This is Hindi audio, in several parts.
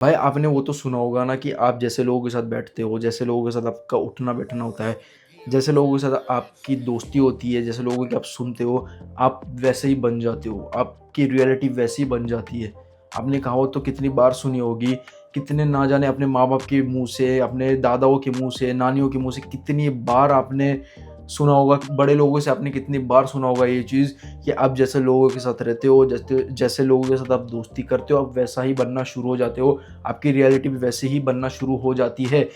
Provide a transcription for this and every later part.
भाई आपने वो तो सुना होगा ना कि आप जैसे लोगों के साथ बैठते हो, जैसे लोगों के साथ आपका उठना-बैठना होता है, जैसे लोगों के साथ आपकी दोस्ती होती है, जैसे लोगों की आप सुनते हो, आप वैसे ही बन जाते हो। आपकी रियलिटी वैसी बन जाती है। आपने कहावत तो कितनी बार सुनी होगी, कितने ना जाने अपने माँ-बाप के मुँह से, अपने दादाओं के मुँह से, नानियों के मुँह से कितनी बार आपने सुना होगा, बड़े लोगों से आपने कितनी बार सुना होगा ये चीज़ कि आप जैसे लोगों के साथ रहते हो, जैसे जैसे लोगों के साथ आप दोस्ती करते हो, आप वैसा ही बनना शुरू हो जाते हो। आपकी रियलिटी भी वैसे ही बनना शुरू हो जाती है।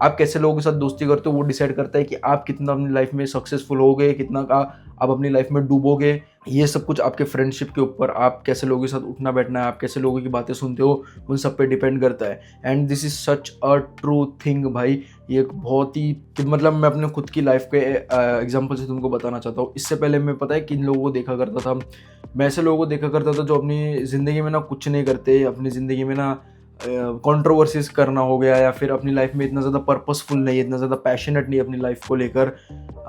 आप कैसे लोगों के साथ दोस्ती करते हो वो डिसाइड करता है कि आप कितना अपनी लाइफ में सक्सेसफुल होगे, कितना का आप अपनी लाइफ में डूबोगे। ये सब कुछ आपके फ्रेंडशिप के ऊपर, आप कैसे लोगों के साथ उठना बैठना है, आप कैसे लोगों की बातें सुनते हो, उन सब पे डिपेंड करता है। And this is such a true thing भाई। ये एक बहुत ही कि मतलब मैं अपने खुद की लाइफ के एग्जांपल से तुमको बताना चाहता हूँ। इससे पहले मैं पता है किन लोगों को देखा करता था, मैं ऐसे लोगों को देखा करता था जो अपनी ज़िंदगी में ना कुछ नहीं करते, अपनी ज़िंदगी में ना कंट्रोवर्सीज़ करना हो गया, या फिर अपनी लाइफ में इतना ज़्यादा पर्पसफुल नहीं है, इतना ज़्यादा पैशनेट नहीं है अपनी लाइफ को लेकर।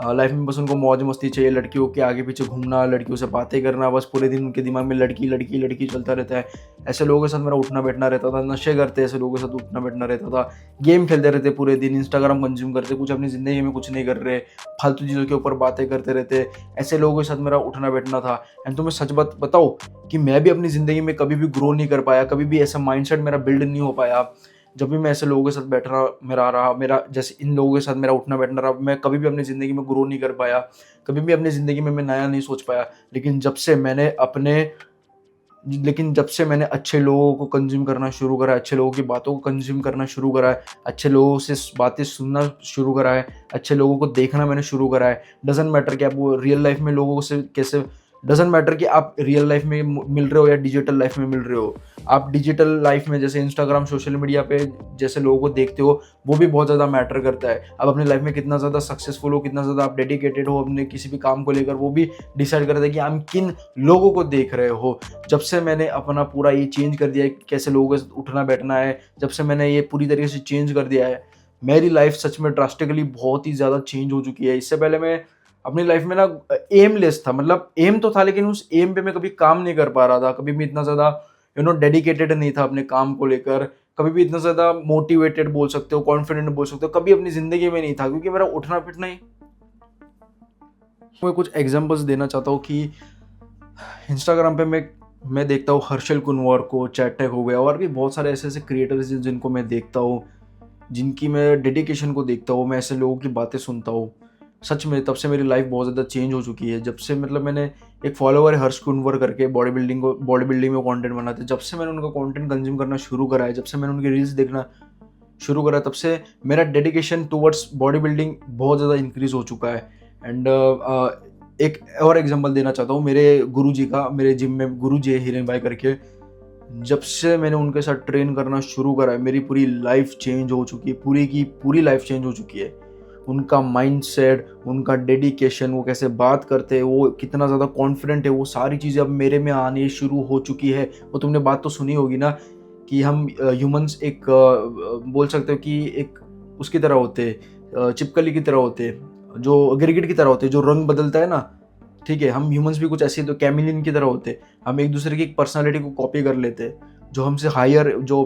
लाइफ में बस उनको मौज-मस्ती चाहिए, लड़कियों के आगे-पीछे घूमना, लड़कियों से बातें करना, बस पूरे दिन उनके दिमाग में लड़की, लड़की, लड़की चलता रहता है। ऐसे लोगों के साथ मेरा उठना-बैठना रहता था, नशे करते ऐसे लोगों के साथ उठना-बैठना रहता था, गेम खेलते रहते पूरे दिन, इंस्टाग्राम कंज़्यूम करते, कुछ अपनी ज़िंदगी में कुछ नहीं कर रहे, फालतू चीज़ों के ऊपर बातें करते रहते। ऐसे लोगों के साथ मेरा उठना-बैठना था। एंड तुम्हें सच बात बताऊँ कि मैं भी अपनी ज़िंदगी में कभी भी ग्रो नहीं कर पाया, कभी भी ऐसा माइंडसेट मेरा बिल्ड नहीं हो पाया। जब भी मैं ऐसे लोगों के साथ बैठ रहा मेरा रहा, मेरा जैसे इन लोगों के साथ मेरा उठना-बैठना रहा, मैं कभी भी अपनी ज़िंदगी में ग्रो नहीं कर पाया, कभी भी अपनी ज़िंदगी में मैं नया नहीं सोच पाया। लेकिन जब से मैंने अच्छे लोगों को कंज़्यूम करना शुरू करा है, अच्छे लोगों की बातों को कंज़्यूम करना शुरू करा है, अच्छे लोगों से बातें सुनना शुरू करा है, अच्छे लोगों को देखना मैंने शुरू करा है। डज़न्ट मैटर कि आप वो रियल लाइफ़ में लोगों से कैसे, डज़न्ट मैटर कि आप रियल लाइफ़ में मिल रहे हो या डिजिटल लाइफ़ में मिल रहे हो। आप डिजिटल लाइफ़ में जैसे इंस्टाग्राम, सोशल मीडिया पे जैसे लोगों को देखते हो, वो भी बहुत ज़्यादा मैटर करता है। आप अपनी लाइफ़ में कितना ज़्यादा सक्सेसफुल हो, कितना ज़्यादा आप डेडिकेटेड हो अपने किसी भी काम को लेकर, वो भी डिसाइड करता है कि आप किन लोगों को देख रहे हो। जब से मैंने अपना पूरा ये चेंज कर दिया है कि कैसे लोगों के साथ उठना बैठना है, जब से मैंने ये पूरी तरीके से चेंज कर दिया है, मेरी लाइफ सच में ड्रास्टिकली बहुत ही ज़्यादा चेंज हो चुकी है। इससे पहले मैं अपनी लाइफ में ना एमलेस था, मतलब एम तो था लेकिन उस एम पे मैं कभी काम नहीं कर पा रहा था। कभी भी इतना ज़्यादा डेडिकेटेड नहीं था अपने काम को लेकर, कभी भी इतना ज़्यादा मोटिवेटेड बोल सकते हो, कॉन्फिडेंट बोल सकते हो, कभी अपनी ज़िंदगी में नहीं था, क्योंकि मेरा उठना-बैठना ही। मैं कुछ एग्ज़ाम्पल्स देना चाहता हूँ कि इंस्टाग्राम पे मैं देखता हूँ हर्षल कुनवर को, चैटटेक हो गया, और भी बहुत सारे ऐसे-ऐसे क्रिएटर्स हैं जिनको मैं देखता हूँ, जिनकी मैं डेडिकेशन को देखता हूँ, मैं ऐसे लोगों की बातें सुनता हूँ। सच में तब से मेरी लाइफ़ बहुत ज़्यादा चेंज हो चुकी है। जब से मतलब मैंने एक फॉलोवर है हर्ष कुनवर करके, बॉडी बिल्डिंग में कंटेंट बनाते हैं। जब से मैंने उनका कंटेंट कंज़्यूम करना शुरू करा है, जब से मैंने उनकी रील्स देखना शुरू करा, तब से मेरा डेडिकेशन टुवर्ड्स बॉडी बिल्डिंग बहुत ज़्यादा इंक्रीज़ हो चुका है। एंड एक और एग्जांपल देना चाहता हूँ मेरे गुरुजी का। मेरे जिम में गुरुजी है हिरेन भाई करके। जब से मैंने उनके साथ ट्रेन करना शुरू करा है, मेरी पूरी लाइफ चेंज हो चुकी है, पूरी की पूरी लाइफ चेंज हो चुकी है। उनका माइंडसेट, उनका डेडिकेशन, वो कैसे बात करते हैं, वो कितना ज़्यादा कॉन्फिडेंट है, वो सारी चीज़ें अब मेरे में आनी शुरू हो चुकी है। वो तुमने बात तो सुनी होगी ना कि हम ह्यूमंस एक बोल सकते हो कि एक उसकी तरह होते हैं, छिपकली की तरह होते हैं, जो गिरगिट की तरह होते हैं, जो रंग बदलता है ना, ठीक है? हम ह्यूमंस भी कुछ ऐसे तो कैमिलियन की तरह होते हैं। हम एक दूसरे की एक पर्सनैलिटी को कॉपी कर लेते हैं। जो हमसे हायर, जो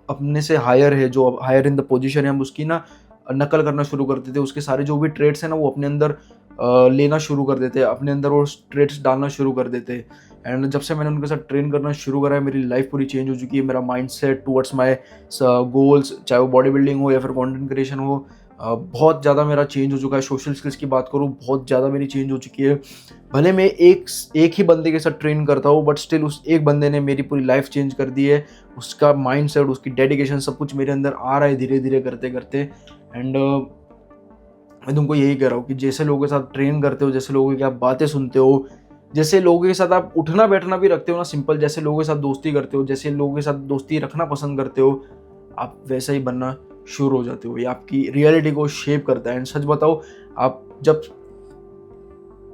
अपने से हायर है, जो हायर इन द पोजीशन है, हम उसकी ना नकल करना शुरू कर देते हैं। उसके सारे जो भी ट्रेड्स हैं ना, वो अपने अंदर लेना शुरू कर देते हैं, अपने अंदर वो ट्रेड्स डालना शुरू कर देते हैं। एंड जब से मैंने उनके साथ ट्रेन करना शुरू करा है, मेरी लाइफ पूरी चेंज हो चुकी है। मेरा माइंडसेट टुवर्ड्स माय गोल्स, चाहे वो बॉडी बिल्डिंग हो या फिर कंटेंट क्रिएशन हो, बहुत ज़्यादा मेरा चेंज हो चुका है। सोशल स्किल्स की बात करूँ, बहुत ज़्यादा मेरी चेंज हो चुकी है। भले मैं एक ही बंदे के साथ ट्रेन करता हूँ, बट स्टिल उस एक बंदे ने मेरी पूरी लाइफ चेंज कर दी है। उसका माइंडसेट, उसकी डेडिकेशन, सब कुछ मेरे अंदर आ रहा है धीरे-धीरे करते-करते। एंड मैं तुमको यही कह रहा हूँ कि जैसे लोगों के साथ ट्रेन करते हो, जैसे लोगों की आप बातें सुनते हो, जैसे लोगों के साथ आप उठना-बैठना भी रखते हो ना सिंपल, जैसे लोगों के साथ दोस्ती करते हो, जैसे लोगों के साथ दोस्ती रखना पसंद करते हो, आप वैसा ही बनना शुरू हो जाते हो। ये आपकी रियलिटी को शेप करता है। एंड सच बताओ, आप जब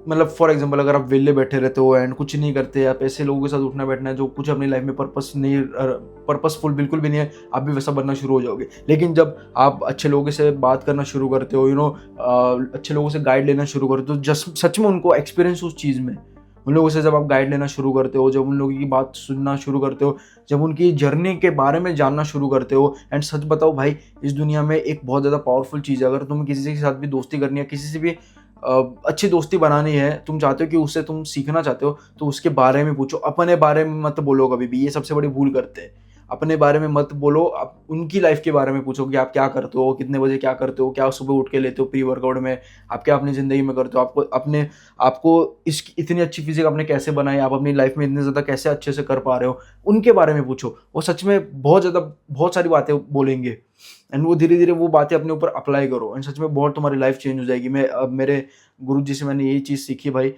मतलब फॉर एग्जांपल अगर आप वेले बैठे रहते हो एंड कुछ नहीं करते, आप ऐसे लोगों के साथ उठना बैठना है जो कुछ अपनी लाइफ में पर्पसफुल बिल्कुल भी नहीं है, आप भी वैसा बनना शुरू हो जाओगे। लेकिन जब आप अच्छे लोगों से बात करना शुरू करते हो, अच्छे लोगों से गाइड लेना शुरू करते हो, सच में उनको एक्सपीरियंस उस चीज़ में, उन लोगों से जब आप गाइड लेना शुरू करते हो, जब उन लोगों की बात सुनना शुरू करते हो, जब उनकी जर्नी के बारे में जानना शुरू करते हो। एंड सच बताओ भाई, इस दुनिया में एक बहुत ज़्यादा पावरफुल चीज़ है, अगर तुम्हें किसी के साथ भी दोस्ती करनी है, किसी से भी अच्छी दोस्ती बनानी है, तुम चाहते हो कि उससे तुम सीखना चाहते हो, तो उसके बारे में पूछो, अपने बारे में मत बोलो कभी भी, ये सबसे बड़ी भूल करते हैं। अपने बारे में मत बोलो, आप उनकी लाइफ के बारे में पूछो कि आप क्या करते हो, कितने बजे क्या करते हो, क्या सुबह उठ के लेते हो प्री वर्कआउट में, आप क्या अपनी ज़िंदगी में करते हो, आपको इस इतनी अच्छी फिजिक आपने कैसे बनाई, आप अपनी लाइफ में इतने ज़्यादा कैसे अच्छे से कर पा रहे हो, उनके बारे में पूछो। वो सच में बहुत सारी बातें बोलेंगे, एंड वो धीरे धीरे वो बातें अपने ऊपर अप्लाई करो, एंड सच में बहुत तुम्हारी लाइफ चेंज हो जाएगी। मैं अब मेरे गुरुजी से मैंने यही चीज़ सीखी भाई।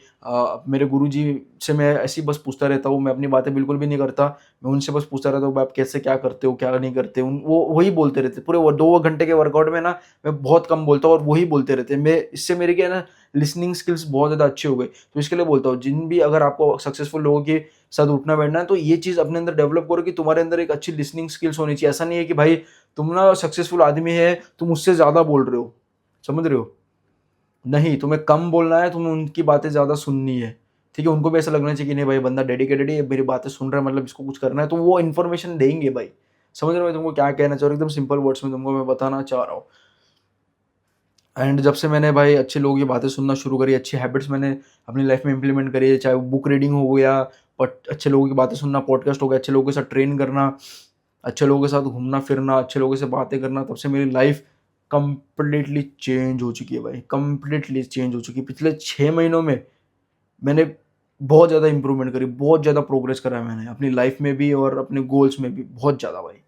मेरे गुरुजी से मैं ऐसे ही बस पूछता रहता हूँ, मैं अपनी बातें बिल्कुल भी नहीं करता। मैं उनसे बस पूछता रहता हूँ, भाई आप कैसे क्या करते हो, क्या नहीं करते? वो वही बोलते रहते पूरे वो 2 घंटे के वर्कआउट में ना। मैं बहुत कम बोलता हूँ और वही बोलते रहते हैं। मैं इससे मेरी क्या है ना, लिसनिंग स्किल्स बहुत ज़्यादा अच्छी हो गई। तो इसके लिए बोलता हूँ, जिन भी अगर आपको सक्सेसफुल लोगों के साथ उठना बैठना है, तो ये चीज़ अपने अंदर डेवलप करो कि तुम्हारे अंदर एक अच्छी लिसनिंग स्किल्स होनी चाहिए। ऐसा नहीं है कि भाई तुम ना सक्सेसफुल आदमी है, तुम उससे ज़्यादा बोल रहे हो, समझ रहे हो? नहीं, तुम्हें कम बोलना है, तुम्हें उनकी बातें ज़्यादा सुननी है, ठीक है? उनको भी ऐसा लगना चाहिए कि नहीं भाई बंदा डेडिकेटेड है, ये मेरी बातें सुन रहा है, मतलब इसको कुछ करना है, तो वो इन्फॉर्मेशन देंगे भाई। समझ रहे हो मैं तुमको क्या कहना चाह रहा हूँ? एकदम सिंपल वर्ड्स में तुमको मैं बताना चाह रहा हूँ। एंड जब से मैंने भाई अच्छे लोगों की बातें सुनना शुरू करी, अच्छी हैबिट्स मैंने अपनी लाइफ में इम्प्लीमेंट करी है, चाहे वो बुक रीडिंग हो गया, बट अच्छे लोगों की बातें सुनना, पॉडकास्ट हो गया, अच्छे लोगों के साथ ट्रेन करना, अच्छे लोगों के साथ घूमना-फिरना, अच्छे लोगों से बातें करना, तब से मेरी लाइफ कंप्लीटली चेंज हो चुकी है भाई, कंप्लीटली चेंज हो चुकी है। पिछले 6 महीनों में मैंने बहुत ज़्यादा इम्प्रूवमेंट करी, बहुत ज़्यादा प्रोग्रेस करा है मैंने अपनी लाइफ में भी और अपने गोल्स में भी, बहुत ज़्यादा भाई।